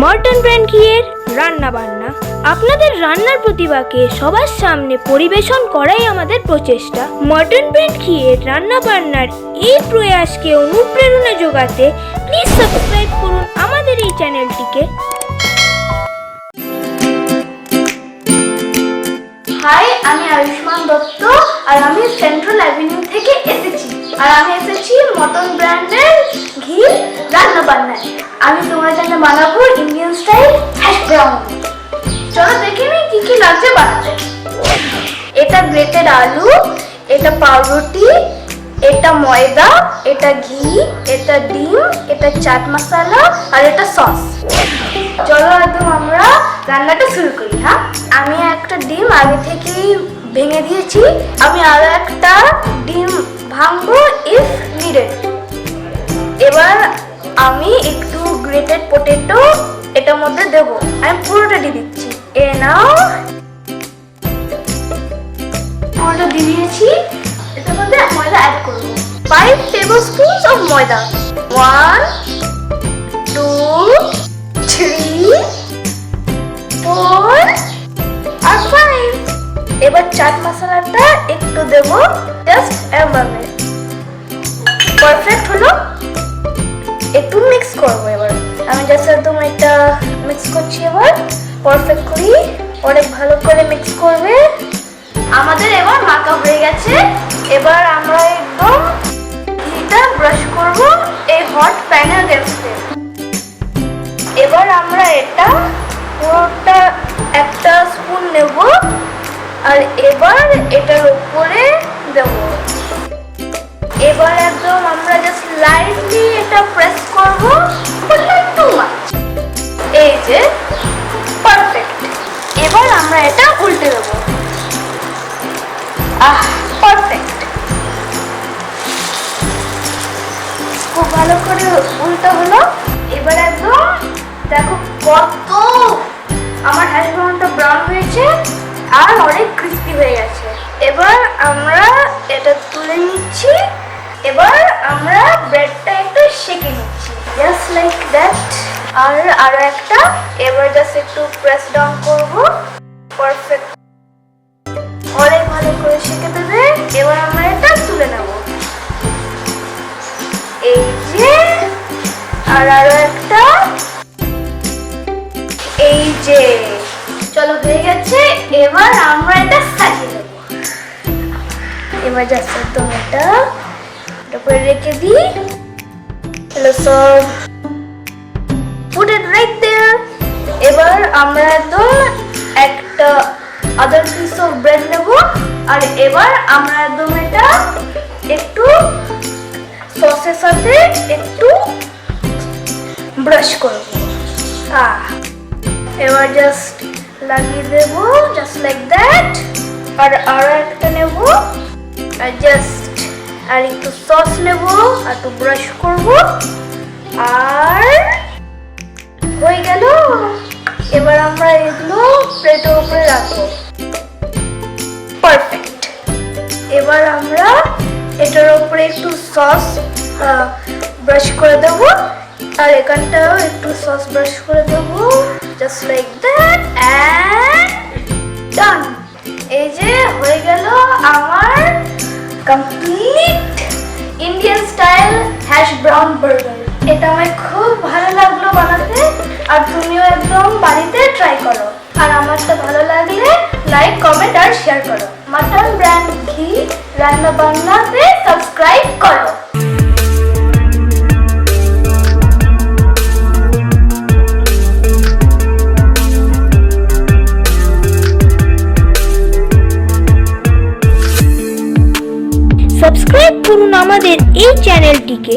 মর্টন brand ঘিয়ের রান্না বান্না। আপনাদের রান্নার প্রতিভাকে সবার সামনে পরিবেশন করাই আমাদের প্রচেষ্টা। মর্টন ব্র্যান্ড ঘিয়ের রান্না বান্নার এই প্রয়াসকে অনুপ্রেরণা যোগাতে প্লিজ সাবস্ক্রাইব করুন আমাদের এই চ্যানেলটিকে। হাই, আমি আয়ুষ্মান দত্ত আর আমি সেন্ট্রাল অ্যাভিনিউ থেকে এসেছি। আর আমি এসেছি মর্টন ব্র্যান্ডের ঘি রান্না বান্নায়। আমি তোমার জন্য বানাবো ইন্ডিয়ান স্টাইল হ্যাশ ব্রাউন। চলো দেখে নিই কি কি লাগছে বানাতে। এটা গ্রেটেড আলু, এটা পাউরুটি, এটা ময়দা, এটা ঘি, এটা ডিম, এটা চাট মশলা আর এটা সস। চলো একদম আমরা রান্নাটা শুরু করি। হ্যাঁ, আমি একটা ডিম আগে থেকেই ভেঙে দিয়েছি। আমি আরো একটা ডিম ভাঙবো ইফ নিডেড। এবার আমি একটু গ্রেটেড পটেটো এটার মধ্যে দেবো। আমি পুরোটা দিয়ে দিচ্ছি। এ নাও, পুরোটা দিয়ে দিয়েছি। এটার মধ্যে ময়দা অ্যাড করবো। 5 tablespoons of ময়দা। 1 2 3 4 আর 5। এবার চাট মশলাটা একটু দেবো, জাস্ট এভাবে। পারফেক্ট হলো। একটু মিক্স করবো। এবার আমি জাস্ট একদম এটা মিক্স করছি। এবার পারফেক্টলি অনেক ভালো করে মিক্স করবে। আমাদের এবার মাখা হয়ে গেছে। এবার আমরা একদম ঘিটা ব্রাশ করব এই হট প্যানের গ্যাসে। এবার আমরা এটা পুরোটা একটা স্পুন নেব আর এবার এটার উপরে দেব। এবার একদম আমরা জাস্ট লাইটলি এটা প্রেস করব, টু মাচ। এই যে পারফেক্ট। এবার আমরা এটা উল্টে দেব। পারফেক্ট। খুব ভালো করে উল্টা হলো। এবার একদম দেখো কত আমার হ্যাশ ব্রাউনটা ব্রাউন হয়েছে আর অনেক ক্রিস্পি হয়ে গেছে। এবার আমরা এটা তুলে নিচ্ছি। এবার আমরা ব্রেডটা একটু সেঁকে নিচ্ছি, জাস্ট লাইক দ্যাট। আর আরো একটা। এবার জাস্ট একটু প্রেস ডাউন করব। পারফেক্ট। অনেক ভালো করে সেঁকে দেবে। এবার আমরা এটা তুলে নেব। এই যে, আর আরো একটা। এই যে, চলো হয়ে গেছে। এবার আমরা এটা সাজিয়ে দেব। এবার জাস্ট একদম এটা উপরে রেখে দিই। Hello sir, put it right there. এবার আমরা একদম একটা আদার পিস অফ ব্রেড নেব আর এবার আমরা একদম এটা একটু সসের সাথে একটু ব্রাশ করব। এবার জাস্ট লাগিয়ে দেব, জাস্ট লাইক দ্যাট। আর আরো একটা নেব আর জাস্ট আর একটু সস নেব আর একটু ব্রাশ করব। আর হয়ে গেল। এবার আমরা এগুলো প্লেটের উপরে রাখবো। পারফেক্ট। এবার আমরা এটার উপরে একটু সস ব্রাশ করে দেব আর এখানটাও একটু সস ব্রাশ করে দেব, জাস্ট লাইক দ্যাট। এন্ড ডান। এই যে হয়ে গেল আমার complete Indian style hash brown burger. এটা আমার খুব ভালো লাগলো বানাতে। আর তুমিও একদম বাড়িতে ট্রাই করো। আর আমারটা ভালো লাগলে লাইক, কমেন্ট আর শেয়ার করো। মর্টন ব্র্যান্ড ঘি রান্না বান্নাতে সাবস্ক্রাইব করো। সাবস্ক্রাইব করুন আমাদের এই চ্যানেলটিকে।